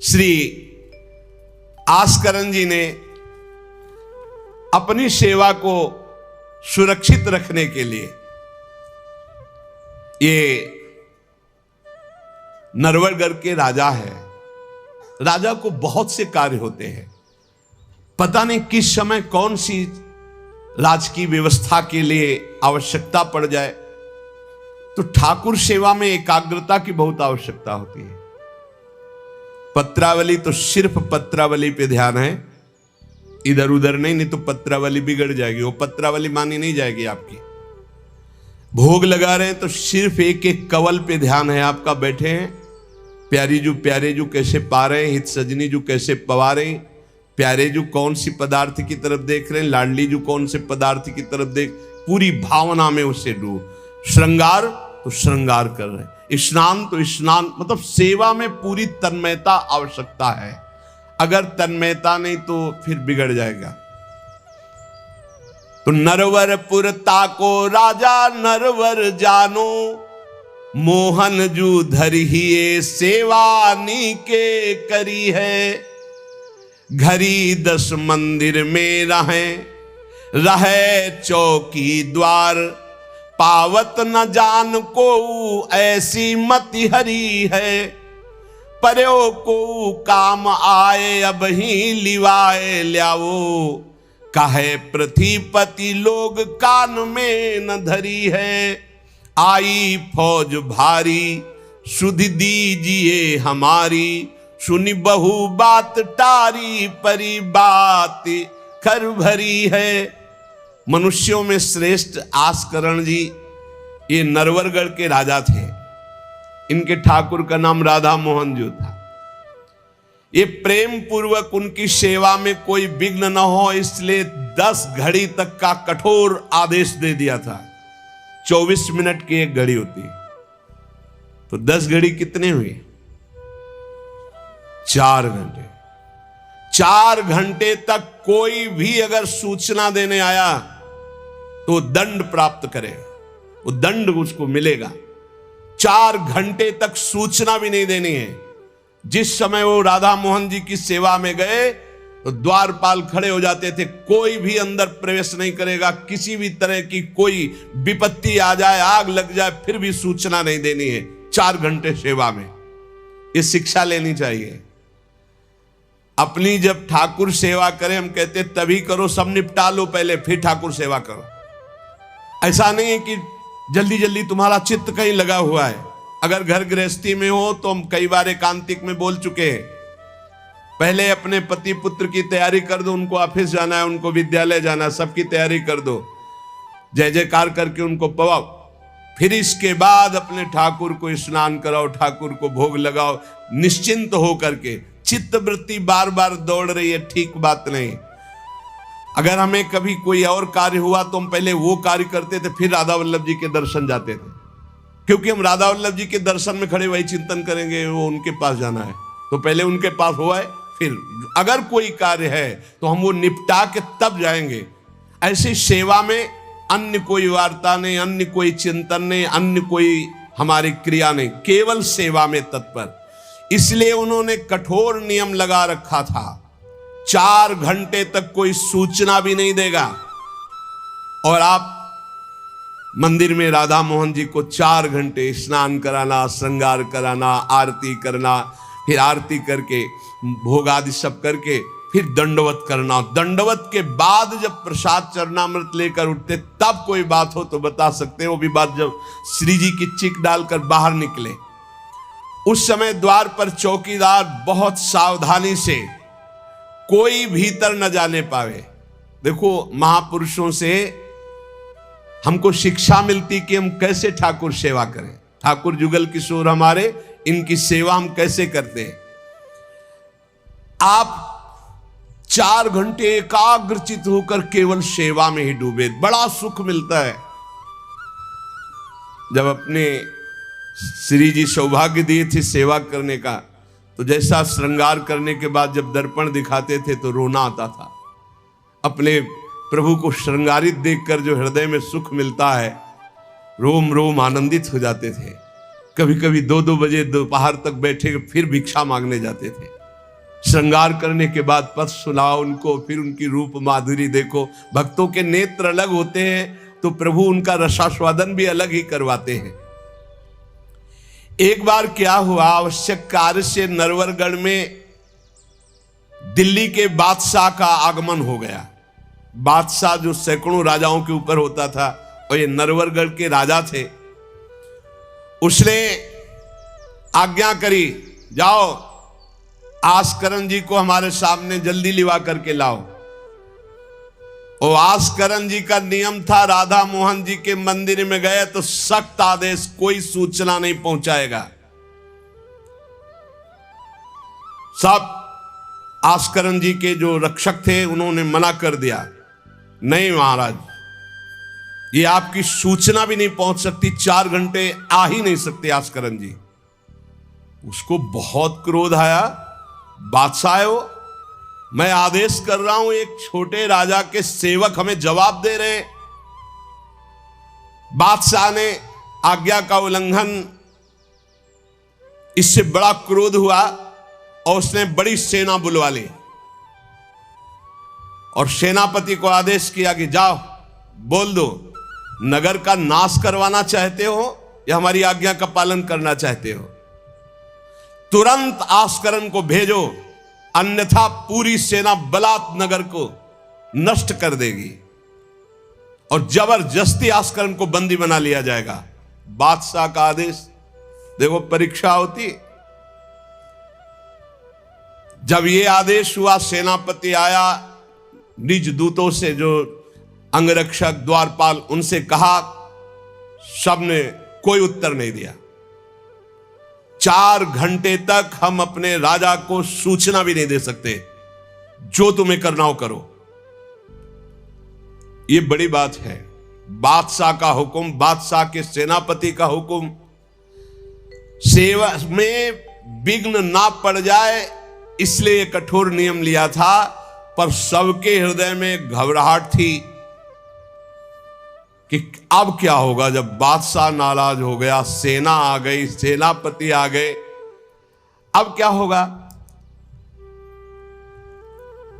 श्री आस्करण जी ने अपनी सेवा को सुरक्षित रखने के लिए ये नरवरगढ़ के राजा है। राजा को बहुत से कार्य होते हैं, पता नहीं किस समय कौन सी राजकीय व्यवस्था के लिए आवश्यकता पड़ जाए, तो ठाकुर सेवा में एकाग्रता की बहुत आवश्यकता होती है। पत्रावली तो सिर्फ पत्रावली पे ध्यान है, इधर उधर नहीं तो पत्रावली बिगड़ जाएगी, वो पत्रावली मानी नहीं जाएगी आपकी। भोग लगा रहे हैं तो सिर्फ एक एक कवल पे ध्यान है आपका, बैठे हैं प्यारे जू कैसे पा रहे हैं, हित सजनी जू कैसे पवा रहे हैं, प्यारे जू कौन सी पदार्थ की तरफ देख रहे हैं, लाडली जू कौन से पदार्थ की तरफ देख, पूरी भावना में उससे डूब। श्रृंगार तो श्रृंगार कर रहे हैं, स्नान तो स्नान, मतलब सेवा में पूरी तन्मयता आवश्यकता है। अगर तन्मयता नहीं तो फिर बिगड़ जाएगा। तो नरवरपुर ताको राजा नरवर जानो, मोहन जू धरिए सेवा नी के करी है। घरी 10 मंदिर में रहे चौकी द्वार, पावत न जान को ऐसी मति हरी है। पर्यो को काम आए अब ही लिवाए ल्याओ, कहे पृथ्वीपति लोग कान में न धरी है। आई फौज भारी सुध दीजिए हमारी, सुनी बहु बात टारी परी बात कर भरी है। मनुष्यों में श्रेष्ठ आस्करण जी ये नरवरगढ़ के राजा थे। इनके ठाकुर का नाम राधा मोहन जो था। ये प्रेम पूर्वक उनकी सेवा में कोई विघ्न न हो, इसलिए 10 घड़ी तक का कठोर आदेश दे दिया था। 24 मिनट की एक घड़ी होती है, तो 10 घड़ी कितने हुए? 4 घंटे। 4 घंटे तक कोई भी अगर सूचना देने आया तो दंड प्राप्त करे, वो दंड उसको मिलेगा। 4 घंटे तक सूचना भी नहीं देनी है। जिस समय वो राधा मोहन जी की सेवा में गए तो द्वारपाल खड़े हो जाते थे, कोई भी अंदर प्रवेश नहीं करेगा। किसी भी तरह की कोई विपत्ति आ जाए, आग लग जाए, फिर भी सूचना नहीं देनी है। 4 घंटे सेवा में ये शिक्षा लेनी चाहिए। अपनी जब ठाकुर सेवा करें, हम कहते तभी करो, सब निपटा लो पहले फिर ठाकुर सेवा करो। ऐसा नहीं है कि जल्दी जल्दी तुम्हारा चित्त कहीं लगा हुआ है। अगर घर गृहस्थी में हो तो हम कई बार एकांतिक में बोल चुके हैं, पहले अपने पति पुत्र की तैयारी कर दो। उनको ऑफिस जाना है, उनको विद्यालय जाना है, सबकी तैयारी कर दो, जय जयकार करके उनको पवाओ। फिर इसके बाद अपने ठाकुर को स्नान कराओ, ठाकुर को भोग लगाओ, निश्चिंत हो करके। चित्त वृत्ति बार बार दौड़ रही है, ठीक बात नहीं। अगर हमें कभी कोई और कार्य हुआ तो हम पहले वो कार्य करते थे, फिर राधा वल्लभ जी के दर्शन जाते थे, क्योंकि हम राधा वल्लभ जी के दर्शन में खड़े वही चिंतन करेंगे, वो उनके पास जाना है तो पहले उनके पास हुआ है, फिर अगर कोई कार्य है तो हम वो निपटा के तब जाएंगे। ऐसी सेवा में अन्य कोई वार्ता नहीं, अन्य कोई चिंतन नहीं, अन्य कोई हमारी क्रिया नहीं, केवल सेवा में तत्पर। इसलिए उन्होंने कठोर नियम लगा रखा था, 4 घंटे तक कोई सूचना भी नहीं देगा। और आप मंदिर में राधा मोहन जी को 4 घंटे स्नान कराना, श्रृंगार कराना, आरती करना, फिर आरती करके भोग आदि सब करके फिर दंडवत करना। दंडवत के बाद जब प्रसाद चरणामृत लेकर उठते तब कोई बात हो तो बता सकते हैं। वो भी बात जब श्री जी की चिक डालकर बाहर निकले, उस समय द्वार पर चौकीदार बहुत सावधानी से कोई भीतर न जाने पावे। देखो, महापुरुषों से हमको शिक्षा मिलती कि हम कैसे ठाकुर सेवा करें। ठाकुर जुगल किशोर हमारे, इनकी सेवा हम कैसे करते हैं। आप 4 घंटे एकाग्रचित होकर केवल सेवा में ही डूबे, बड़ा सुख मिलता है। जब अपने श्री जी सौभाग्य दिए थे सेवा करने का, तो जैसा श्रृंगार करने के बाद जब दर्पण दिखाते थे तो रोना आता था। अपने प्रभु को श्रृंगारित देखकर जो हृदय में सुख मिलता है, रोम रोम आनंदित हो जाते थे। कभी कभी 2-2 बजे दोपहर तक बैठे फिर भिक्षा मांगने जाते थे। श्रृंगार करने के बाद पद सुनाओ उनको, फिर उनकी रूप माधुरी देखो। भक्तों के नेत्र अलग होते हैं तो प्रभु उनका रसास्वादन भी अलग ही करवाते हैं। एक बार क्या हुआ, आवश्यक कार्य से नरवरगढ़ में दिल्ली के बादशाह का आगमन हो गया। बादशाह जो सैकड़ों राजाओं के ऊपर होता था, और ये नरवरगढ़ के राजा थे। उसने आज्ञा करी, जाओ आस्करण जी को हमारे सामने जल्दी लिवा करके लाओ। और आस्करण जी का नियम था, राधा मोहन जी के मंदिर में गए तो सख्त आदेश, कोई सूचना नहीं पहुंचाएगा। सब आस्करण जी के जो रक्षक थे उन्होंने मना कर दिया, नहीं महाराज, ये आपकी सूचना भी नहीं पहुंच सकती, 4 घंटे आ ही नहीं सकते आस्करण जी। उसको बहुत क्रोध आया, बादशाह हो, मैं आदेश कर रहा हूं, एक छोटे राजा के सेवक हमें जवाब दे रहे। बादशाह ने आज्ञा का उल्लंघन, इससे बड़ा क्रोध हुआ और उसने बड़ी सेना बुलवा ली और सेनापति को आदेश किया कि जाओ बोल दो, नगर का नाश करवाना चाहते हो या हमारी आज्ञा का पालन करना चाहते हो। तुरंत आस्करण को भेजो, अन्यथा पूरी सेना बलात् नगर को नष्ट कर देगी और जबरदस्ती आस्करण को बंदी बना लिया जाएगा। बादशाह का आदेश, देखो परीक्षा होती। जब यह आदेश हुआ, सेनापति आया, निज दूतों से जो अंगरक्षक द्वारपाल, उनसे कहा, सबने कोई उत्तर नहीं दिया। 4 घंटे तक हम अपने राजा को सूचना भी नहीं दे सकते, जो तुम्हें करना हो करो। यह बड़ी बात है। बादशाह का हुक्म, बादशाह के सेनापति का हुक्म, सेवा में विघ्न ना पड़ जाए इसलिए कठोर नियम लिया था। पर सबके हृदय में घबराहट थी कि अब क्या होगा। जब बादशाह नाराज हो गया, सेना आ गई, सेनापति आ गए, अब क्या होगा।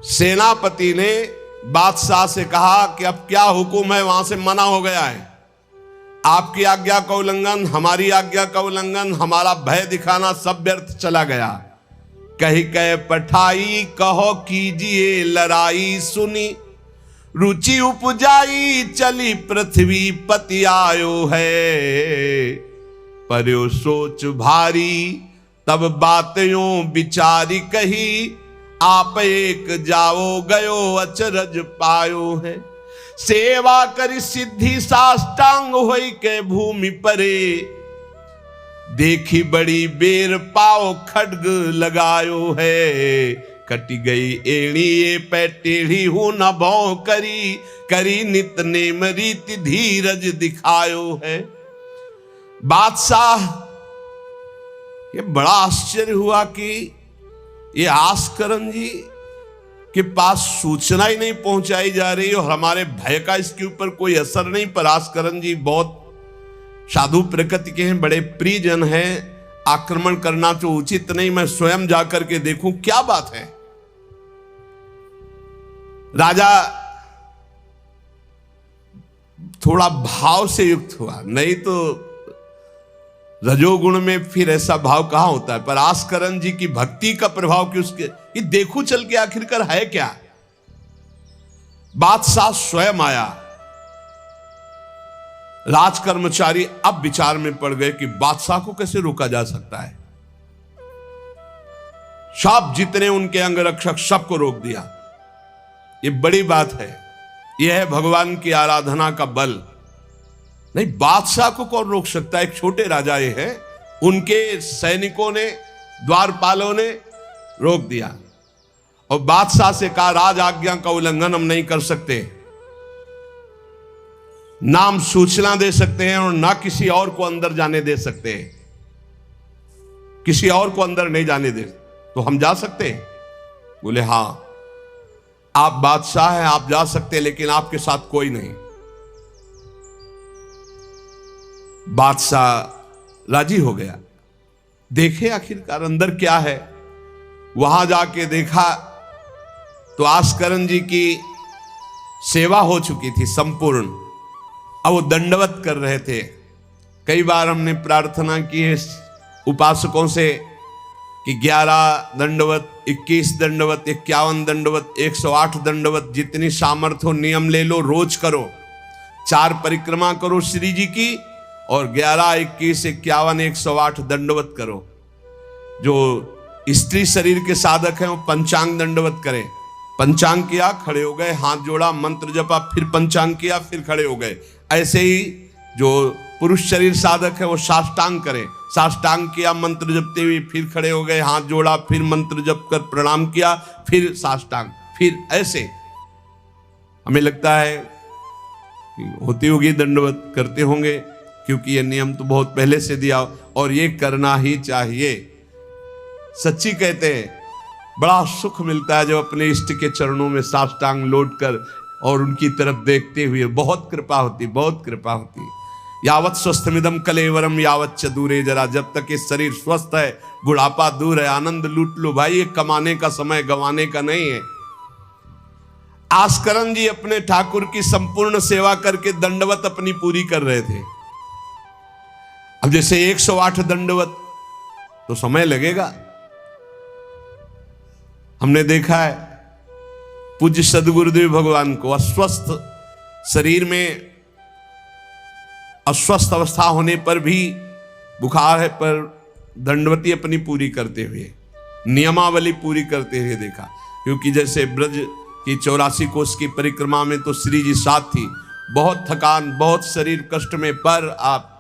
सेनापति ने बादशाह से कहा कि अब क्या हुक्म है, वहां से मना हो गया है, आपकी आज्ञा का उल्लंघन, हमारी आज्ञा का उल्लंघन, हमारा भय दिखाना सब व्यर्थ चला गया। कही कह पठाई, कहो कीजिए लड़ाई, सुनी रुचि उपजाई, चली पृथ्वी पति आयो है। पर्यो सोच भारी, तब बात यूं विचारी कही, आप एक जाओ गयो अचरज पायो है। सेवा करी सिद्धि साष्टांग होई के भूमि परे, देखी बड़ी बेर पाओ खड्ग लगायो है। कटी गई एड़ी ये पैटेढ़ी हूं न भौ करी, करी नित नेम रीति धीरज दिखायो है। बादशाह ये बड़ा आश्चर्य हुआ कि ये आस्करण जी के पास सूचना ही नहीं पहुंचाई जा रही और हमारे भय का इसके ऊपर कोई असर नहीं। पर आस्करण जी बहुत साधु प्रकृति के हैं, बड़े प्रियजन हैं, आक्रमण करना तो उचित नहीं, मैं स्वयं जाकर के देखूं क्या बात है। राजा थोड़ा भाव से युक्त हुआ, नहीं तो रजोगुण में फिर ऐसा भाव कहां होता है। पर आस्करण जी की भक्ति का प्रभाव कि उसके ये देखो चल के आखिरकार है क्या। बादशाह स्वयं आया। राज कर्मचारी अब विचार में पड़ गए कि बादशाह को कैसे रोका जा सकता है। सब जितने उनके अंगरक्षक सबको रोक दिया। ये बड़ी बात है, यह है भगवान की आराधना का बल। नहीं, बादशाह को कौन रोक सकता है। एक छोटे राजा ये है, उनके सैनिकों ने, द्वारपालों ने रोक दिया और बादशाह से कहा राज आज्ञा का उल्लंघन हम नहीं कर सकते, ना हम सूचना दे सकते हैं और ना किसी और को अंदर जाने दे सकते हैं। किसी और को अंदर नहीं जाने दे तो हम जा सकते हैं। बोले हां, आप बादशाह हैं, आप जा सकते हैं, लेकिन आपके साथ कोई नहीं। बादशाह राजी हो गया। देखे आखिरकार अंदर क्या है। वहां जाके देखा तो आस्करन जी की सेवा हो चुकी थी संपूर्ण। अब वो दंडवत कर रहे थे। कई बार हमने प्रार्थना की है उपासकों से कि 11 दंडवत, 21 दंडवत, 51 दंडवत, 108 दंडवत, जितनी सामर्थ्य हो नियम ले लो, रोज करो। 4 परिक्रमा करो श्री जी की और 11, 21, 51, 108 दंडवत करो। जो स्त्री शरीर के साधक हैं वो पंचांग दंडवत करें। पंचांग किया, खड़े हो गए, हाथ जोड़ा, मंत्र जपा, फिर पंचांग किया, फिर खड़े हो गए। ऐसे ही जो पुरुष शरीर साधक है वो साष्टांग करें। साष्टांग किया मंत्र जपते हुए, फिर खड़े हो गए, हाथ जोड़ा, फिर मंत्र जप कर प्रणाम किया, फिर साष्टांग, फिर ऐसे। हमें लगता है कि होती होगी दंडवत, करते होंगे, क्योंकि ये नियम तो बहुत पहले से दिया और ये करना ही चाहिए। सच्ची कहते हैं बड़ा सुख मिलता है जब अपने इष्ट के चरणों में साष्टांग लौट कर और उनकी तरफ देखते हुए। बहुत कृपा होती, बहुत कृपा होती। यावत स्वस्थमिदम कलेवरम यावत च दूरे जरा, जब तक ये शरीर स्वस्थ है बुढ़ापा दूर है। आनंद लूट लो भाई, ये कमाने का समय गंवाने का नहीं है। आस्करन जी अपने ठाकुर की संपूर्ण सेवा करके दंडवत अपनी पूरी कर रहे थे। अब जैसे 108 दंडवत तो समय लगेगा। हमने देखा है पूज्य सदगुरुदेव भगवान को अस्वस्थ शरीर में, अस्वस्थ अवस्था होने पर भी, बुखार है पर दंडवती अपनी पूरी करते हुए, नियमावली पूरी करते हुए देखा। क्योंकि जैसे ब्रज की 84 कोस की परिक्रमा में तो श्री जी साथ थी, बहुत थकान, बहुत शरीर कष्ट में, पर आप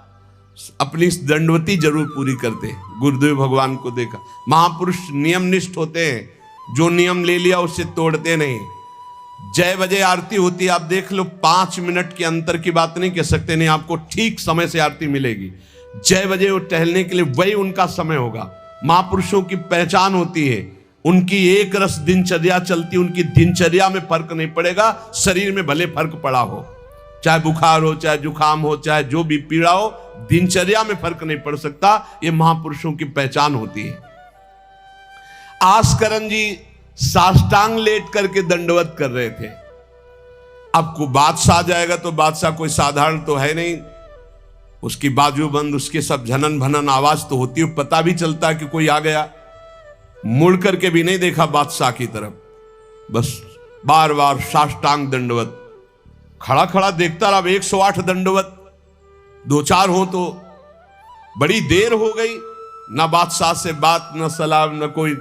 अपनी दंडवती जरूर पूरी करते। गुरुदेव भगवान को देखा। महापुरुष नियमनिष्ठ होते हैं, जो नियम ले लिया उससे तोड़ते नहीं। जय बजे आरती होती है, आप देख लो, 5 मिनट के अंतर की बात नहीं कह सकते, नहीं आपको ठीक समय से आरती मिलेगी। जय बजे वो टहलने के लिए वही उनका समय होगा। महापुरुषों की पहचान होती है, उनकी एक रस दिनचर्या चलती, उनकी दिनचर्या में फर्क नहीं पड़ेगा। शरीर में भले फर्क पड़ा हो, चाहे बुखार हो, चाहे जुकाम हो, चाहे जो भी पीड़ा हो, दिनचर्या में फर्क नहीं पड़ सकता। ये महापुरुषों की पहचान होती है। आस्करन जी साष्टांग लेट करके दंडवत कर रहे थे। अब को बादशाह जाएगा तो बादशाह कोई साधारण तो है नहीं, उसकी बाजू बंद, उसके सब झनन भनन आवाज तो होती है, पता भी चलता है कि कोई आ गया। मुड़ करके भी नहीं देखा बादशाह की तरफ, बस बार बार साष्टांग दंडवत, खड़ा खड़ा देखता रहा। 108 दंडवत, 2-4 हो तो बड़ी देर हो गई, ना बादशाह से बात, ना सलाम, ना कोई,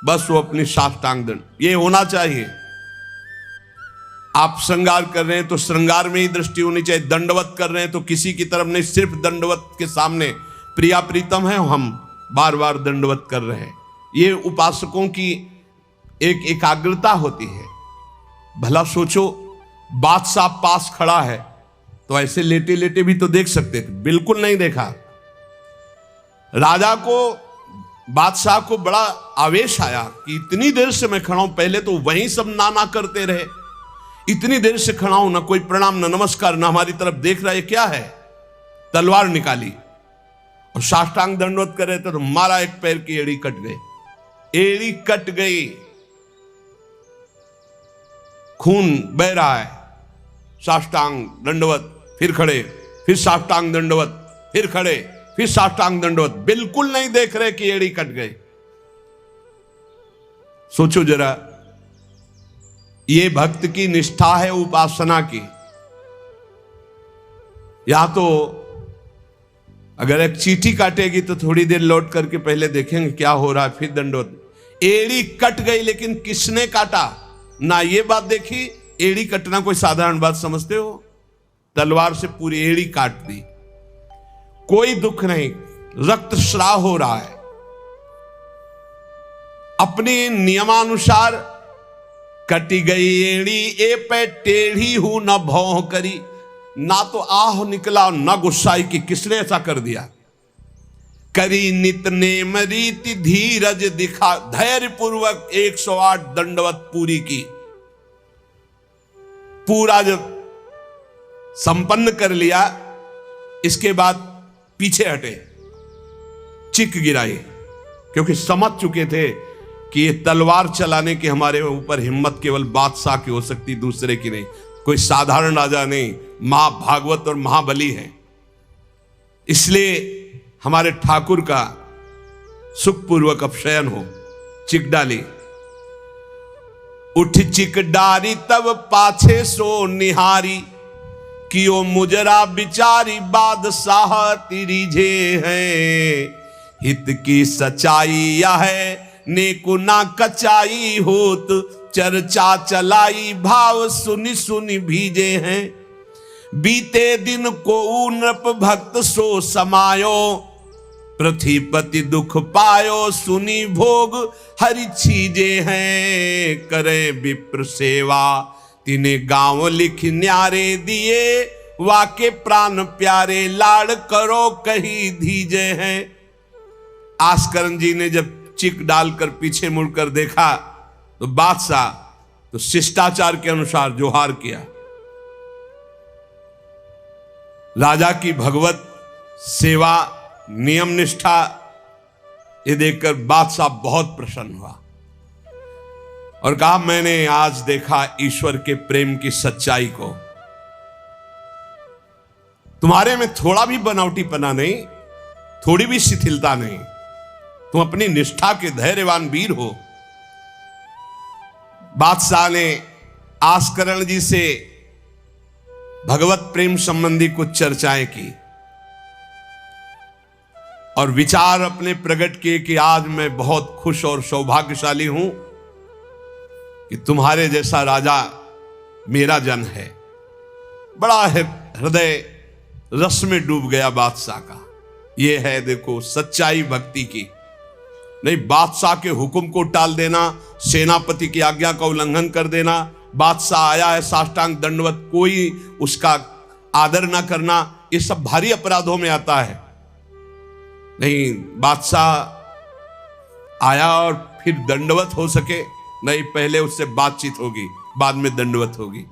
बस वो अपनी साष्टांग दंड। ये होना चाहिए। आप श्रृंगार कर रहे हैं तो श्रृंगार में ही दृष्टि होनी चाहिए। दंडवत कर रहे हैं तो किसी की तरफ नहीं, सिर्फ दंडवत के सामने। प्रिया प्रीतम है, हम बार बार दंडवत कर रहे हैं। ये उपासकों की एक एकाग्रता होती है। भला सोचो, बादशाह पास खड़ा है तो ऐसे लेटे लेटे भी तो देख सकते थे, बिल्कुल नहीं देखा। राजा को, बादशाह को बड़ा आवेश आया कि इतनी देर से मैं खड़ा हूं, पहले तो वहीं सब नाना करते रहे, इतनी देर से खड़ा हूं, ना कोई प्रणाम, ना नमस्कार, ना हमारी तरफ देख रहा है, क्या है। तलवार निकाली और साष्टांग दंडवत कर रहे थे तो मारा, एक पैर की एड़ी कट गई, एड़ी कट गई, खून बह रहा है। साष्टांग दंडवत, फिर खड़े, फिर साष्टांग दंडवत, फिर खड़े, फिर साष्टांग दंडवत, बिल्कुल नहीं देख रहे कि एड़ी कट गई। सोचो जरा, ये भक्त की निष्ठा है उपासना की। या तो अगर एक चींटी काटेगी तो थोड़ी देर लौट करके पहले देखेंगे क्या हो रहा है, फिर दंडवत। एड़ी कट गई, लेकिन किसने काटा, ना ये बात देखी। एड़ी कटना कोई साधारण बात समझते हो? तलवार से पूरी एड़ी काट दी, कोई दुख नहीं, रक्तस्राव हो रहा है। अपने नियमानुसार कटी गई एड़ी, ए पे टेढ़ी हूं न भौं करी। ना तो आह निकला, ना गुस्साई कि किसने ऐसा कर दिया। करी नित नेम रीति धीरज दिखा, धैर्य पूर्वक 108 दंडवत पूरी की। पूरा जब संपन्न कर लिया, इसके बाद पीछे हटे, चिक गिराई, क्योंकि समझ चुके थे कि ये तलवार चलाने की हमारे ऊपर हिम्मत केवल बादशाह की हो सकती, दूसरे की नहीं। कोई साधारण राजा नहीं, महाभागवत और महाबली है। इसलिए हमारे ठाकुर का सुखपूर्वक अपशयन हो। चिक डाली, उठ चिक डारी तब पाछे सो निहारी, कियो मुजरा बिचारी बादशाह तिरिझे हैं। हित की सच्चाई यह है नेको ना कचाई होत, चर्चा चलाई भाव सुनि सुनि भीजे हैं। बीते दिन को नृप भक्त सो समायो, पृथ्वीपति दुख पायो सुनी भोग हरि चीजे हैं। करे विप्र सेवा तिने गांव लिख न्यारे दिए, वाके प्राण प्यारे लाड़ करो कही धीजे हैं। आस्करन जी ने जब चिक डालकर पीछे मुड़कर देखा तो बादशाह तो शिष्टाचार के अनुसार जोहार किया। राजा की भगवत सेवा, नियम निष्ठा ये देखकर बादशाह बहुत प्रसन्न हुआ और कहा, मैंने आज देखा ईश्वर के प्रेम की सच्चाई को। तुम्हारे में थोड़ा भी बनावटीपना नहीं, थोड़ी भी शिथिलता नहीं। तुम अपनी निष्ठा के धैर्यवान वीर हो। बादशाह ने आस्करण जी से भगवत प्रेम संबंधी कुछ चर्चाएं की और विचार अपने प्रकट किए कि आज मैं बहुत खुश और सौभाग्यशाली हूं कि तुम्हारे जैसा राजा मेरा जन है। बड़ा हृदय रस में डूब गया बादशाह का। यह है देखो सच्चाई भक्ति की। नहीं बादशाह के हुक्म को टाल देना, सेनापति की आज्ञा का उल्लंघन कर देना, बादशाह आया है साष्टांग दंडवत, कोई उसका आदर ना करना, ये सब भारी अपराधों में आता है। नहीं बादशाह आया और फिर दंडवत हो सके, नहीं पहले उससे बातचीत होगी, बाद में दंडवत होगी।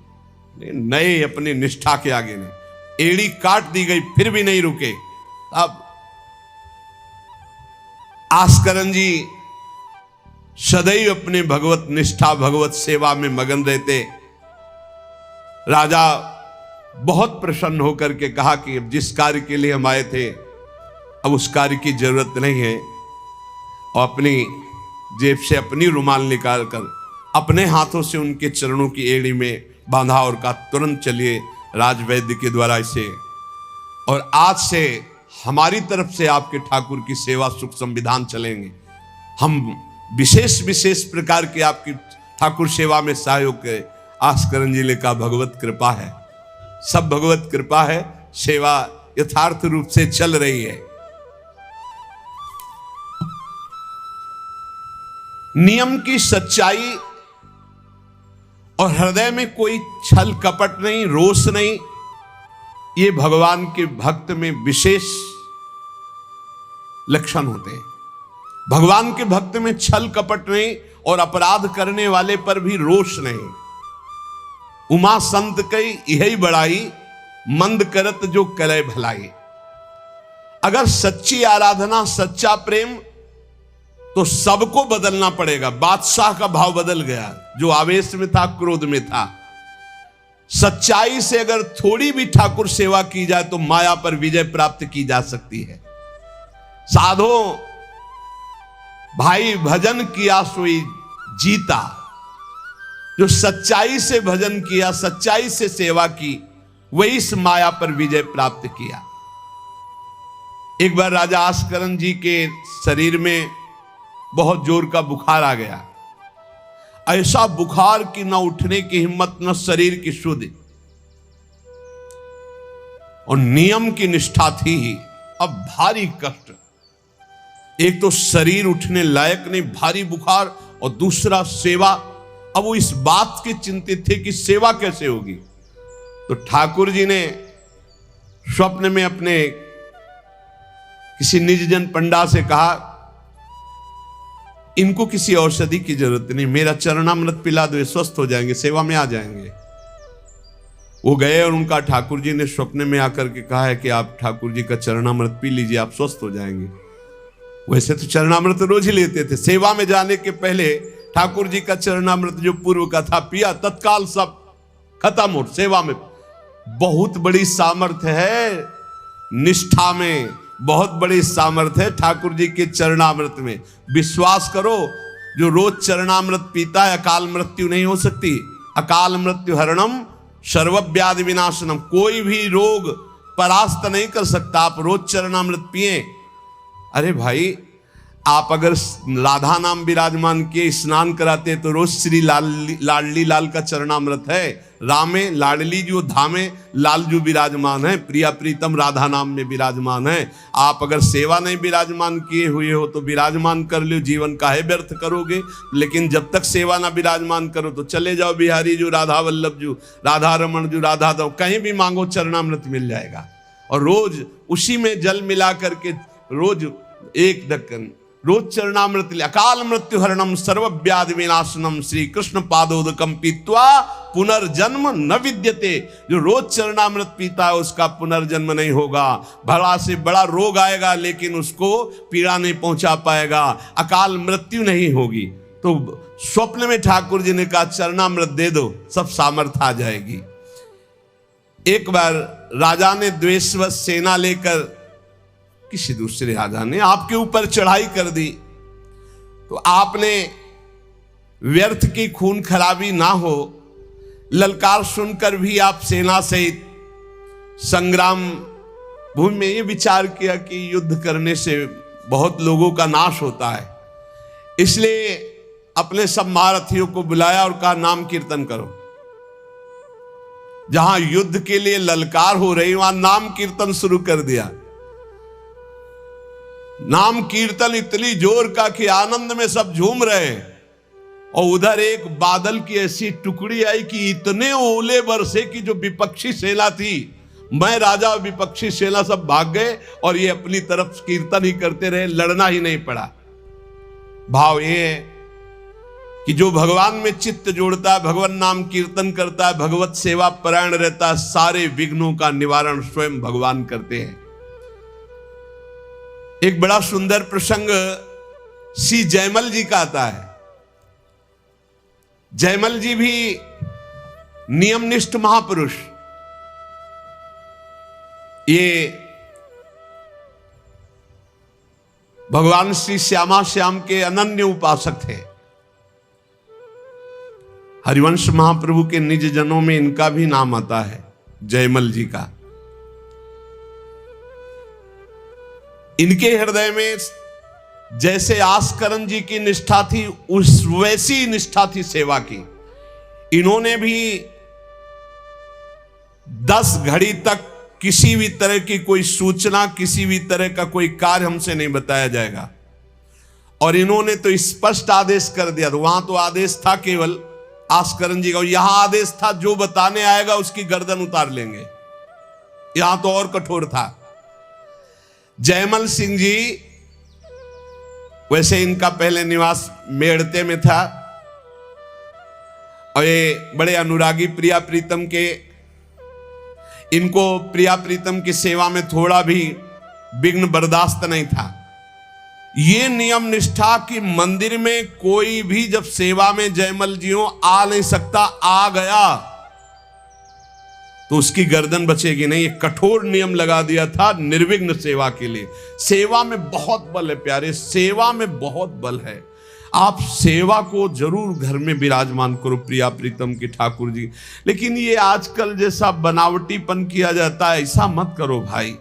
नए अपनी निष्ठा के आगे नहीं, एड़ी काट दी गई फिर भी नहीं रुके। अब आस्करन जी सदैव अपने भगवत निष्ठा भगवत सेवा में मगन रहते। राजा बहुत प्रसन्न होकर के कहा कि अब जिस कार्य के लिए हम आए थे अब उस कार्य की जरूरत नहीं है, और अपनी जेब से अपनी रुमाल निकालकर अपने हाथों से उनके चरणों की एड़ी में बांधा और कहा, तुरंत चलिए राजवैद्य के द्वारा इसे, और आज से हमारी तरफ से आपके ठाकुर की सेवा सुख संविधान चलेंगे। हम विशेष विशेष प्रकार की आपकी ठाकुर सेवा में सहयोग करें। आस्करन जी ने कहा, भगवत कृपा है, सब भगवत कृपा है, सेवा यथार्थ रूप से चल रही है। नियम की सच्चाई और हृदय में कोई छल कपट नहीं, रोष नहीं, ये भगवान के भक्त में विशेष लक्षण होते हैं। भगवान के भक्त में छल कपट नहीं और अपराध करने वाले पर भी रोष नहीं। उमा संत कई यही बड़ाई, मंद करत जो करे भलाई। अगर सच्ची आराधना, सच्चा प्रेम, तो सबको बदलना पड़ेगा। बादशाह का भाव बदल गया, जो आवेश में था, क्रोध में था। सच्चाई से अगर थोड़ी भी ठाकुर सेवा की जाए तो माया पर विजय प्राप्त की जा सकती है। साधो भाई भजन किया सोई जीता, जो सच्चाई से भजन किया, सच्चाई से सेवा की, वही इस माया पर विजय प्राप्त किया। एक बार राजा आस्करन जी के शरीर में बहुत जोर का बुखार आ गया। ऐसा बुखार कि न उठने की हिम्मत, न शरीर की शुद्धि, और नियम की निष्ठा थी ही। अब भारी कष्ट, एक तो शरीर उठने लायक नहीं, भारी बुखार, और दूसरा सेवा। अब वो इस बात के चिंतित थे कि सेवा कैसे होगी। तो ठाकुर जी ने स्वप्न में अपने किसी निजजन पंडा से कहा, इनको किसी औषधि की जरूरत नहीं, मेरा चरणामृत पिला दो, स्वस्थ हो जाएंगे, सेवा में आ जाएंगे। वो गए और उनका ठाकुर जी ने स्वप्न में आकर के कहा है कि आप ठाकुर जी का चरणामृत पी लीजिए, आप स्वस्थ हो जाएंगे। वैसे तो चरणामृत रोज ही लेते थे। सेवा में जाने के पहले ठाकुर जी का चरणामृत जो पूर्व का था पिया, तत्काल सब खत्म हो। सेवा में बहुत बड़ी सामर्थ्य है, निष्ठा में बहुत बड़ी सामर्थ्य है ठाकुर जी के चरणामृत में। विश्वास करो, जो रोज चरणामृत पीता है अकाल मृत्यु नहीं हो सकती। अकाल मृत्यु हरणम सर्वव्याधि विनाशनम, कोई भी रोग परास्त नहीं कर सकता। आप रोज चरणामृत पिए। अरे भाई, आप अगर राधा नाम विराजमान किए स्नान कराते तो रोज श्री लाडली लाल का चरणामृत है। रामे लाडली जो धामे लाल जो विराजमान है, प्रिया प्रीतम राधा नाम में विराजमान है। आप अगर सेवा नहीं विराजमान किए हुए हो तो विराजमान कर लो, जीवन काहे व्यर्थ करोगे। लेकिन जब तक सेवा ना विराजमान करो तो चले जाओ बिहारी जो, राधा वल्लभ जो, राधा रमन जो, राधा दो, कहीं भी मांगो चरणामृत मिल जाएगा। और रोज उसी में जल मिला करके रोज एक ढक्कन रोज चरणामृत। अकाल मृत्यु हरणम सर्वव्याधि विनाशनम श्री कृष्ण पादोदकम पीत्वा पुनर्जन्म न विद्यते। जो रोज चरणामृत पीता है उसका पुनर्जन्म नहीं होगा। बड़ा से बड़ा रोग आएगा लेकिन उसको पीड़ा नहीं पहुंचा पाएगा, अकाल मृत्यु नहीं होगी। तो स्वप्न में ठाकुर जी ने कहा चरणामृत दे दो, सब सामर्थ्य आ जाएगी। एक बार राजा ने द्वेषवश सेना लेकर, किसी दूसरे राजा ने आपके ऊपर चढ़ाई कर दी, तो आपने व्यर्थ की खून खराबी ना हो ललकार सुनकर भी आप सेना सहित संग्राम भूमि में ये विचार किया कि युद्ध करने से बहुत लोगों का नाश होता है। इसलिए अपने सब महारथियों को बुलाया और कहा नाम कीर्तन करो। जहां युद्ध के लिए ललकार हो रही वहां नाम कीर्तन शुरू कर दिया। नाम कीर्तन इतनी जोर का कि आनंद में सब झूम रहे। और उधर एक बादल की ऐसी टुकड़ी आई कि इतने ओले बरसे कि जो विपक्षी सेना थी, मैं राजा और विपक्षी सेना सब भाग गए और ये अपनी तरफ कीर्तन ही करते रहे, लड़ना ही नहीं पड़ा। भाव ये है कि जो भगवान में चित्त जोड़ता है, भगवान नाम कीर्तन करता है, भगवत सेवा परायण रहता है, सारे विघ्नों का निवारण स्वयं भगवान करते हैं। एक बड़ा सुंदर प्रसंग श्री जयमल जी का आता है। जयमल जी भी नियमनिष्ठ महापुरुष, ये भगवान श्री श्यामा श्याम के अनन्य उपासक थे। हरिवंश महाप्रभु के निज जनों में इनका भी नाम आता है, जयमल जी का। इनके हृदय में जैसे आस्करण जी की निष्ठा थी उस वैसी निष्ठा थी सेवा की। इन्होंने भी 10 घड़ी तक किसी भी तरह की कोई सूचना, किसी भी तरह का कोई कार्य हमसे नहीं बताया जाएगा। और इन्होंने तो स्पष्ट आदेश कर दिया। तो वहां तो आदेश था केवल आस्करण जी का, यहां आदेश था जो बताने आएगा उसकी गर्दन उतार लेंगे। यहां तो और कठोर था। जयमल सिंह जी, वैसे इनका पहले निवास मेड़ते में था और ये बड़े अनुरागी प्रिया प्रीतम के, इनको प्रिया प्रीतम की सेवा में थोड़ा भी विघ्न बर्दाश्त नहीं था। ये नियम निष्ठा कि मंदिर में कोई भी जब सेवा में जयमल जी हो आ नहीं सकता, आ गया तो उसकी गर्दन बचेगी नहीं। एक कठोर नियम लगा दिया था निर्विघ्न सेवा के लिए। सेवा में बहुत बल है प्यारे, सेवा में बहुत बल है। आप सेवा को जरूर घर में विराजमान करो प्रिया प्रीतम की ठाकुर जी। लेकिन ये आजकल जैसा बनावटीपन किया जाता है ऐसा मत करो भाई।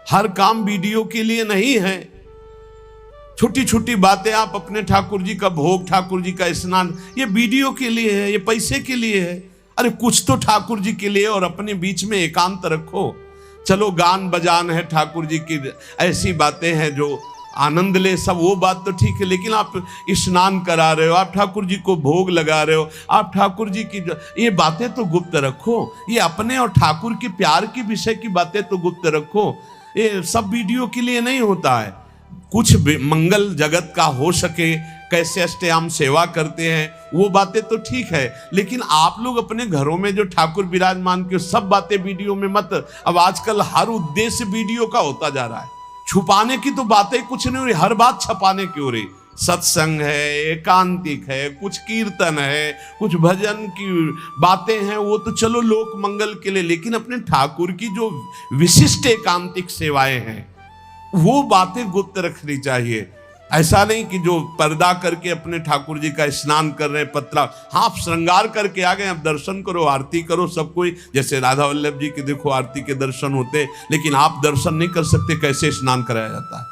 हर काम वीडियो के लिए नहीं है। छोटी छोटी बातें आप अपने ठाकुर जी का भोग, ठाकुर जी का स्नान, ये वीडियो के लिए है, ये पैसे के लिए है। अरे कुछ तो ठाकुर जी के लिए और अपने बीच में एकांत रखो। चलो गान बजान है, ठाकुर जी की ऐसी बातें हैं जो आनंद ले, सब वो बात तो ठीक है। लेकिन आप स्नान करा रहे हो, आप ठाकुर जी को भोग लगा रहे हो, आप ठाकुर जी की ये बातें तो गुप्त रखो। ये अपने और ठाकुर के प्यार की विषय की बातें तो गुप्त रखो। ये सब वीडियो के लिए नहीं होता है। कुछ मंगल जगत का हो सके, कैसे अष्टयाम सेवा करते हैं वो बातें तो ठीक है। लेकिन आप लोग अपने घरों में जो ठाकुर विराजमान के सब बातें वीडियो में मत। अब आजकल हर उद्देश्य वीडियो का होता जा रहा है। छुपाने की तो बातें कुछ नहीं हो रही, हर बात छपाने की हो रही। सत्संग है, एकांतिक है, कुछ कीर्तन है, कुछ भजन की बातें हैं, वो तो चलो लोक मंगल के लिए, लेकिन अपने ठाकुर की जो विशिष्ट एकांतिक सेवाएं हैं वो बातें गुप्त रखनी चाहिए। ऐसा नहीं कि जो पर्दा करके अपने ठाकुर जी का स्नान कर रहे हैं, पतला, हाँ आप श्रृंगार करके आ गए, अब दर्शन करो, आरती करो, सब कोई, जैसे राधा वल्लभ जी के देखो आरती के दर्शन होते, लेकिन आप दर्शन नहीं कर सकते कैसे स्नान कराया जाता है,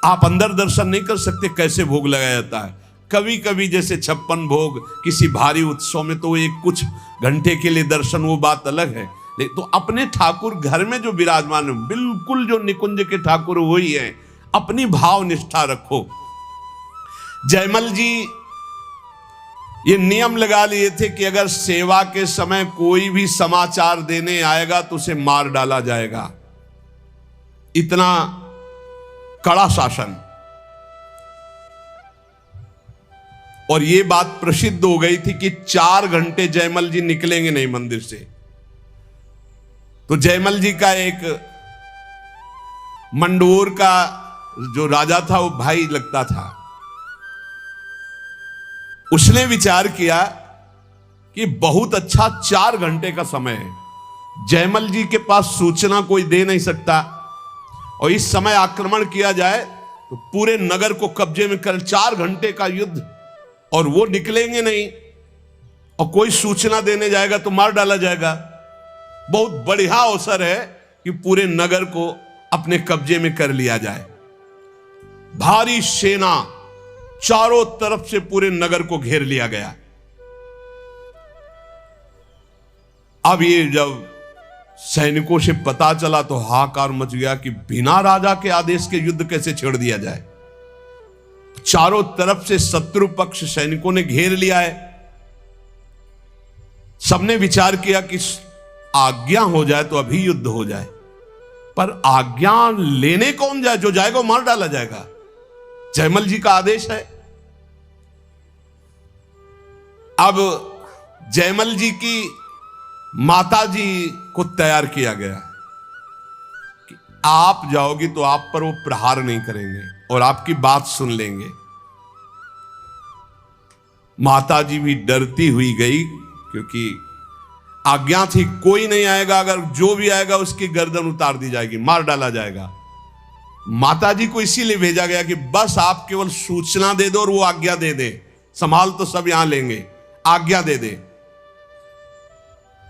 आप अंदर दर्शन नहीं कर सकते कैसे भोग लगाया जाता है। कभी कभी जैसे 56 भोग किसी भारी उत्सव में तो एक कुछ घंटे के लिए दर्शन, वो बात अलग है। तो अपने ठाकुर घर में जो विराजमान है, बिल्कुल जो निकुंज के ठाकुर वही है, अपनी भाव निष्ठा रखो। जयमल जी ये नियम लगा लिए थे कि अगर सेवा के समय कोई भी समाचार देने आएगा तो उसे मार डाला जाएगा, इतना कड़ा शासन। और ये बात प्रसिद्ध हो गई थी कि 4 घंटे जयमल जी निकलेंगे नहीं मंदिर से। तो जयमल जी का एक मंडोर का जो राजा था, वो भाई लगता था, उसने विचार किया कि बहुत अच्छा 4 घंटे का समय है, जयमल जी के पास सूचना कोई दे नहीं सकता, और इस समय आक्रमण किया जाए तो पूरे नगर को कब्जे में कर, 4 घंटे का युद्ध, और वो निकलेंगे नहीं, और कोई सूचना देने जाएगा तो मार डाला जाएगा। बहुत बढ़िया अवसर है कि पूरे नगर को अपने कब्जे में कर लिया जाए। भारी सेना चारों तरफ से पूरे नगर को घेर लिया गया। अब ये जब सैनिकों से पता चला तो हाहाकार मच गया कि बिना राजा के आदेश के युद्ध कैसे छेड़ दिया जाए। चारों तरफ से शत्रु पक्ष सैनिकों ने घेर लिया है। सबने विचार किया कि आज्ञा हो जाए तो अभी युद्ध हो जाए, पर आज्ञा लेने कौन जाए, जो जाएगा वो मार डाला जाएगा, जयमल जी का आदेश है। अब जयमल जी की माता जी को तैयार किया गया कि आप जाओगी तो आप पर वो प्रहार नहीं करेंगे और आपकी बात सुन लेंगे। माता जी भी डरती हुई गई, क्योंकि आज्ञा थी कोई नहीं आएगा, अगर जो भी आएगा उसकी गर्दन उतार दी जाएगी, मार डाला जाएगा। माता जी को इसीलिए भेजा गया कि बस आप केवल सूचना दे दो और वो आज्ञा दे दे, संभाल तो सब यहां लेंगे, आज्ञा दे दे।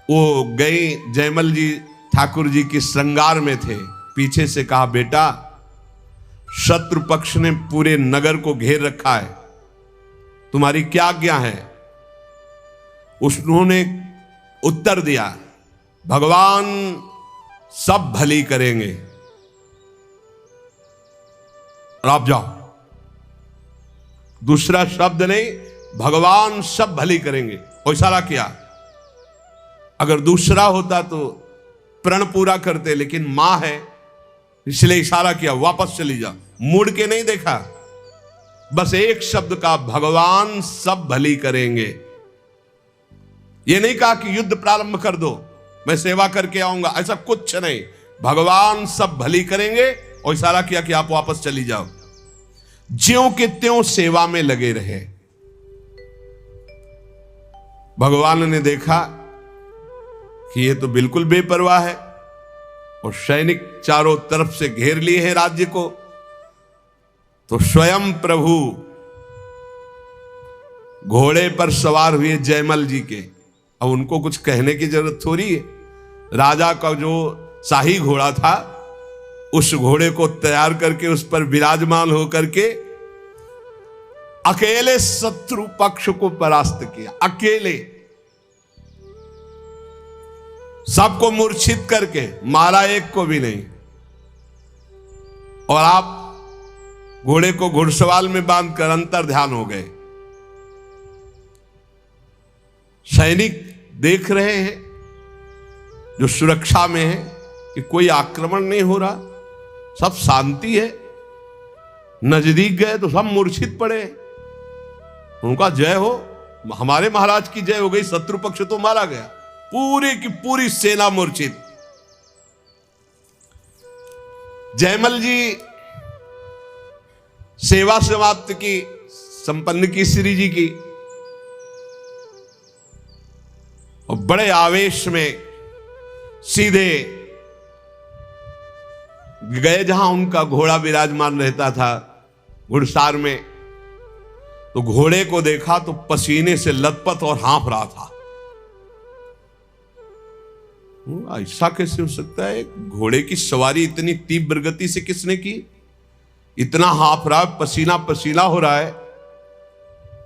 वो गई, जयमल जी ठाकुर जी की श्रृंगार में थे, पीछे से कहा, बेटा शत्रु पक्ष ने पूरे नगर को घेर रखा है, तुम्हारी क्या आज्ञा है। उन्होंने उत्तर दिया, भगवान सब भली करेंगे और आप जाओ। दूसरा शब्द नहीं, भगवान सब भली करेंगे, और इशारा किया। अगर दूसरा होता तो प्रण पूरा करते, लेकिन मां है इसलिए इशारा किया, वापस चली जा। मुड़ के नहीं देखा, बस एक शब्द का, भगवान सब भली करेंगे। ये नहीं कहा कि युद्ध प्रारंभ कर दो, मैं सेवा करके आऊंगा, ऐसा कुछ नहीं। भगवान सब भली करेंगे, और इशारा किया कि आप वापस चली जाओ। ज्यों के त्यों सेवा में लगे रहे। भगवान ने देखा कि ये तो बिल्कुल बेपरवाह है, और सैनिक चारों तरफ से घेर लिए हैं राज्य को, तो स्वयं प्रभु घोड़े पर सवार हुए जयमल जी के। अब उनको कुछ कहने की जरूरत थोड़ी है, राजा का जो शाही घोड़ा था उस घोड़े को तैयार करके उस पर विराजमान होकर के अकेले शत्रु पक्ष को परास्त किया, अकेले सबको मूर्छित करके मारा, एक को भी नहीं। और आप घोड़े को घुड़सवाल में बांधकर अंतर ध्यान हो गए। सैनिक देख रहे हैं जो सुरक्षा में है कि कोई आक्रमण नहीं हो रहा, सब शांति है। नजदीक गए तो सब मूर्छित पड़े। उनका जय हो, हमारे महाराज की जय हो गई, शत्रु पक्ष तो मारा गया, पूरी की पूरी सेना मूर्छित। जयमल जी सेवा समाप्त की, संपन्न की श्री जी की, और बड़े आवेश में सीधे गए जहां उनका घोड़ा विराजमान रहता था घुड़सार में। तो घोड़े को देखा तो पसीने से लथपथ और हाँफ रहा था। ऐसा कैसे हो सकता है? घोड़े की सवारी इतनी तीव्र गति से किसने की? इतना हाँफ रहा, पसीना पसीना हो रहा है।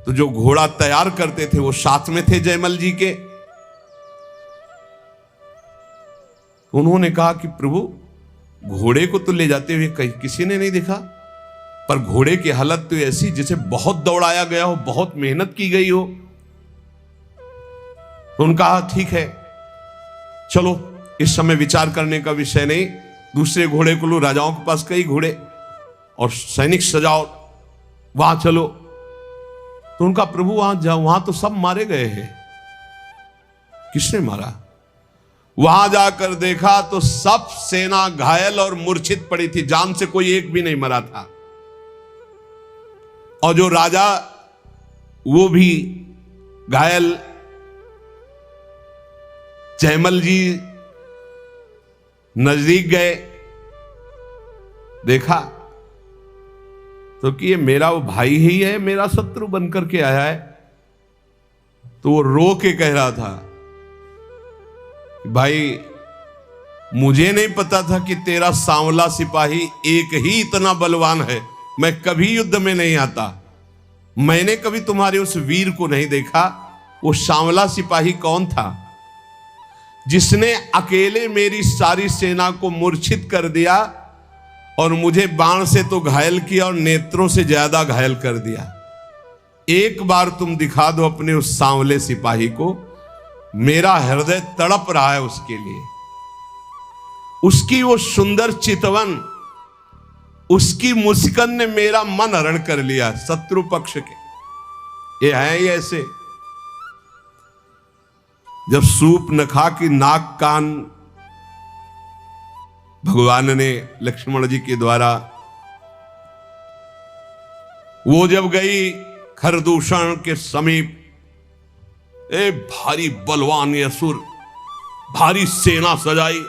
तो जो घोड़ा तैयार करते थे वो साथ में थे जयमल जी के। उन्होंने कहा कि प्रभु, घोड़े को तो ले जाते हुए कहीं किसी ने नहीं देखा, पर घोड़े की हालत तो ऐसी जैसे बहुत दौड़ाया गया हो, बहुत मेहनत की गई हो। तो उनका कहा ठीक है, चलो इस समय विचार करने का विषय नहीं, दूसरे घोड़े को लो, राजाओं के पास कई घोड़े और सैनिक सजाओ, वहां चलो। तो उनका प्रभु वहां जाओ, वहां तो सब मारे गए हैं। किसने मारा? वहां जाकर देखा तो सब सेना घायल और मूर्छित पड़ी थी, जान से कोई एक भी नहीं मरा था। और जो राजा वो भी घायल। जयमल जी नजदीक गए, देखा तो कि ये मेरा वो भाई ही है, मेरा शत्रु बनकर के आया है। तो वो रो के कह रहा था, भाई मुझे नहीं पता था कि तेरा सांवला सिपाही एक ही इतना बलवान है। मैं कभी युद्ध में नहीं आता, मैंने कभी तुम्हारे उस वीर को नहीं देखा। वो सांवला सिपाही कौन था जिसने अकेले मेरी सारी सेना को मूर्छित कर दिया और मुझे बाण से तो घायल किया और नेत्रों से ज्यादा घायल कर दिया। एक बार तुम दिखा दो अपने उस सांवले सिपाही को, मेरा हृदय तड़प रहा है उसके लिए। उसकी वो सुंदर चितवन, उसकी मुस्कान ने मेरा मन हरण कर लिया। शत्रु पक्ष के ये है ही ऐसे, जब सूप नखा की नाक कान भगवान ने लक्ष्मण जी के द्वारा, वो जब गई खरदूषण के समीप, ए भारी बलवान असुर, भारी सेना सजाई,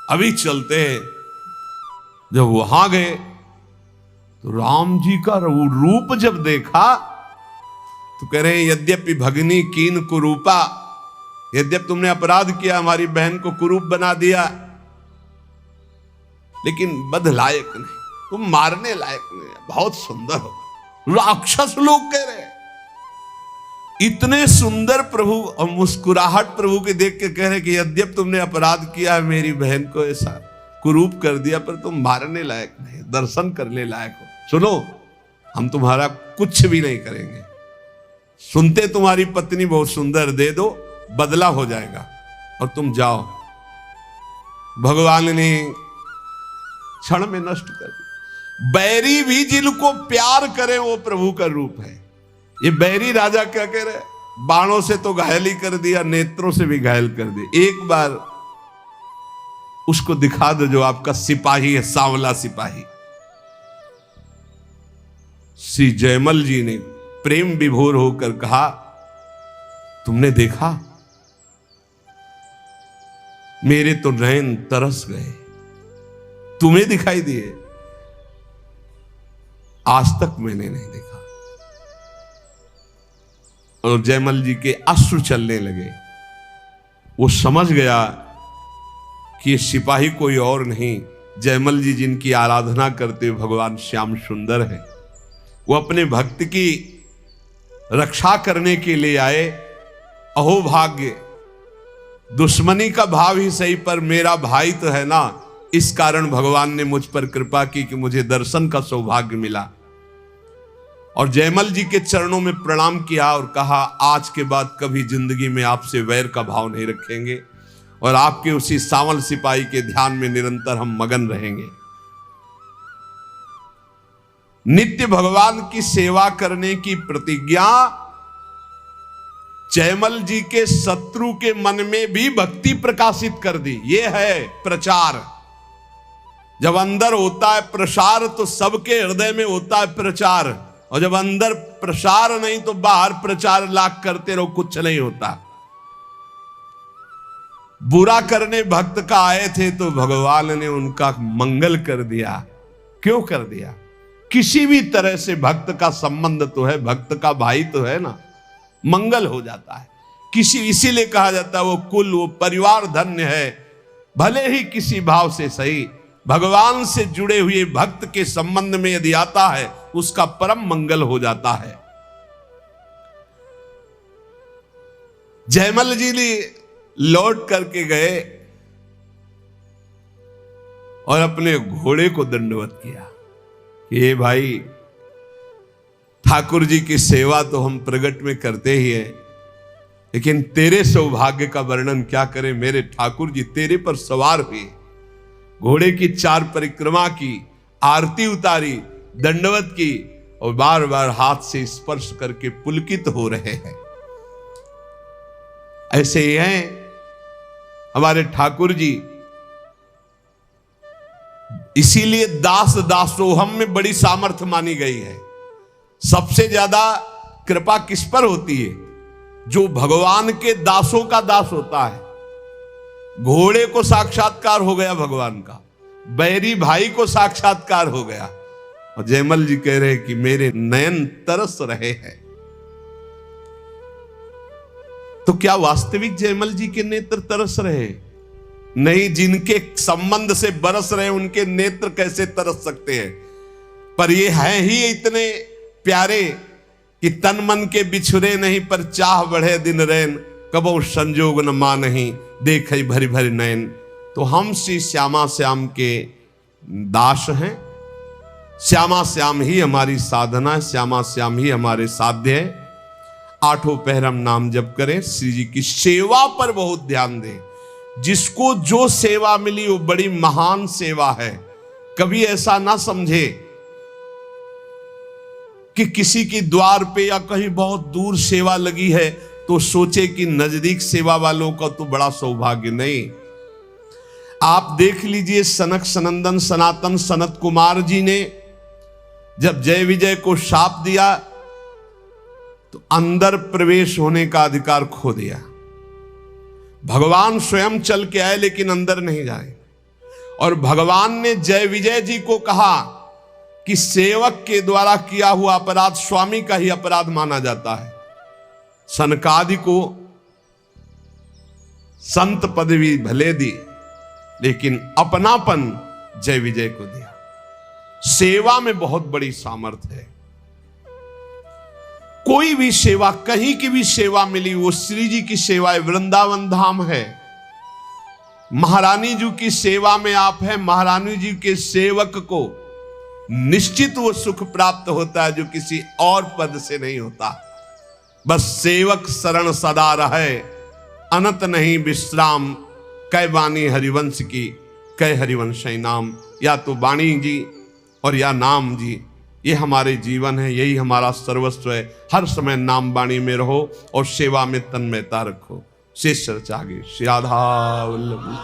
अभी चलते हैं। जब वहां गए तो राम जी का रूप जब देखा तो कह रहे, यद्यपि भगनी कीन कुरूपा, यद्यप तुमने अपराध किया, हमारी बहन को कुरूप बना दिया, लेकिन बध लायक नहीं, तुम मारने लायक नहीं, बहुत सुंदर हो। राक्षस लोग कह रहे, इतने सुंदर प्रभु, और मुस्कुराहट प्रभु के देख के कह रहे कि यद्यप तुमने अपराध किया, मेरी बहन को ऐसा कुरूप कर दिया, पर तुम मारने लायक नहीं, दर्शन करने लायक हो। सुनो, हम तुम्हारा कुछ भी नहीं करेंगे, सुनते तुम्हारी पत्नी बहुत सुंदर, दे दो, बदला हो जाएगा और तुम जाओ। भगवान ने क्षण में नष्ट कर दिया। बैरी भी जिनको प्यार करे वो प्रभु का रूप है। ये बैरी राजा क्या कह रहे, बाणों से तो घायल ही कर दिया, नेत्रों से भी घायल कर दिया। एक बार उसको दिखा दो जो आपका सिपाही है, सांवला सिपाही। श्री जयमल जी ने प्रेम विभोर होकर कहा, तुमने देखा, मेरे तो नयन तरस गए, तुम्हें दिखाई दिए, आज तक मैंने नहीं देखा। और जयमल जी के अश्रु चलने लगे। वो समझ गया कि ये सिपाही कोई और नहीं, जयमल जी जिनकी आराधना करते हुए भगवान श्याम सुंदर है, वो अपने भक्त की रक्षा करने के लिए आए। अहो भाग्य, दुश्मनी का भाव ही सही, पर मेरा भाई तो है ना, इस कारण भगवान ने मुझ पर कृपा की कि मुझे दर्शन का सौभाग्य मिला। और जयमल जी के चरणों में प्रणाम किया और कहा, आज के बाद कभी जिंदगी में आपसे वैर का भाव नहीं रखेंगे और आपके उसी सांवल सिपाही के ध्यान में निरंतर हम मगन रहेंगे। नित्य भगवान की सेवा करने की प्रतिज्ञा जयमल जी के शत्रु के मन में भी भक्ति प्रकाशित कर दी। यह है प्रचार। जब अंदर होता है प्रसार तो सबके हृदय में होता है प्रचार, और जब अंदर प्रसार नहीं तो बाहर प्रचार लाख करते रहो, कुछ नहीं होता। बुरा करने भक्त का आए थे तो भगवान ने उनका मंगल कर दिया। क्यों कर दिया? किसी भी तरह से भक्त का संबंध तो है, भक्त का भाई तो है ना, मंगल हो जाता है। इसीलिए कहा जाता है वो कुल, वो परिवार धन्य है। भले ही किसी भाव से सही, भगवान से जुड़े हुए भक्त के संबंध में यदि आता है उसका परम मंगल हो जाता है। जयमल जी ने लौट करके गए और अपने घोड़े को दंडवत किया कि ये भाई, ठाकुर जी की सेवा तो हम प्रगट में करते ही हैं, लेकिन तेरे सौभाग्य का वर्णन क्या करें। मेरे ठाकुर जी तेरे पर सवार हुए, घोड़े की 4 परिक्रमा की, आरती उतारी, दंडवत की और बार बार हाथ से स्पर्श करके पुलकित हो रहे हैं। ऐसे ही हैं हमारे ठाकुर जी। इसीलिए दास दासोहम में बड़ी सामर्थ्य मानी गई है। सबसे ज्यादा कृपा किस पर होती है? जो भगवान के दासों का दास होता है। घोड़े को साक्षात्कार हो गया भगवान का, बैरी भाई को साक्षात्कार हो गया, और जयमल जी कह रहे कि मेरे नयन तरस रहे हैं। तो क्या वास्तविक जयमल जी के नेत्र तरस रहे? नहीं, जिनके संबंध से बरस रहे उनके नेत्र कैसे तरस सकते हैं? पर ये हैं ही इतने प्यारे कि तन मन के बिछुरे नहीं, पर चाह बढ़े दिन रैन, कबो संजोग न मानहि देखे भरी भरी नयन। तो हम श्री श्यामा श्याम के दास हैं। श्यामा श्याम ही हमारी साधना है, श्यामा श्याम ही हमारे साध्य है। 8 पहर हम नाम जप करें, श्री जी की सेवा पर बहुत ध्यान दें। जिसको जो सेवा मिली वो बड़ी महान सेवा है। कभी ऐसा ना समझे कि किसी की द्वार पे या कहीं बहुत दूर सेवा लगी है तो सोचे कि नजदीक सेवा वालों का तो बड़ा सौभाग्य। नहीं, आप देख लीजिए सनक सनंदन सनातन सनत कुमार जी ने जब जय विजय को शाप दिया तो अंदर प्रवेश होने का अधिकार खो दिया। भगवान स्वयं चल के आए लेकिन अंदर नहीं जाए। और भगवान ने जय विजय जी को कहा कि सेवक के द्वारा किया हुआ अपराध स्वामी का ही अपराध माना जाता है। सनकादि को संत पदवी भले दी, लेकिन अपनापन जय विजय को दिया। सेवा में बहुत बड़ी सामर्थ्य है। कोई भी सेवा, कहीं की भी सेवा मिली, वो श्री जी की सेवा है। वृंदावन धाम है, महारानी जी की सेवा में आप हैं। महारानी जी के सेवक को निश्चित वो सुख प्राप्त होता है जो किसी और पद से नहीं होता। बस सेवक शरण सदा रहे, अनंत नहीं विश्राम, कै वाणी हरिवंश की, कै हरिवंश नाम। या तो वाणी जी और या नाम जी, ये हमारे जीवन है, यही हमारा सर्वस्व है। हर समय नाम वाणी में रहो और सेवा में तन्मयता रखो। शेष चर्चा आगे। श्री राधा वल्लभ।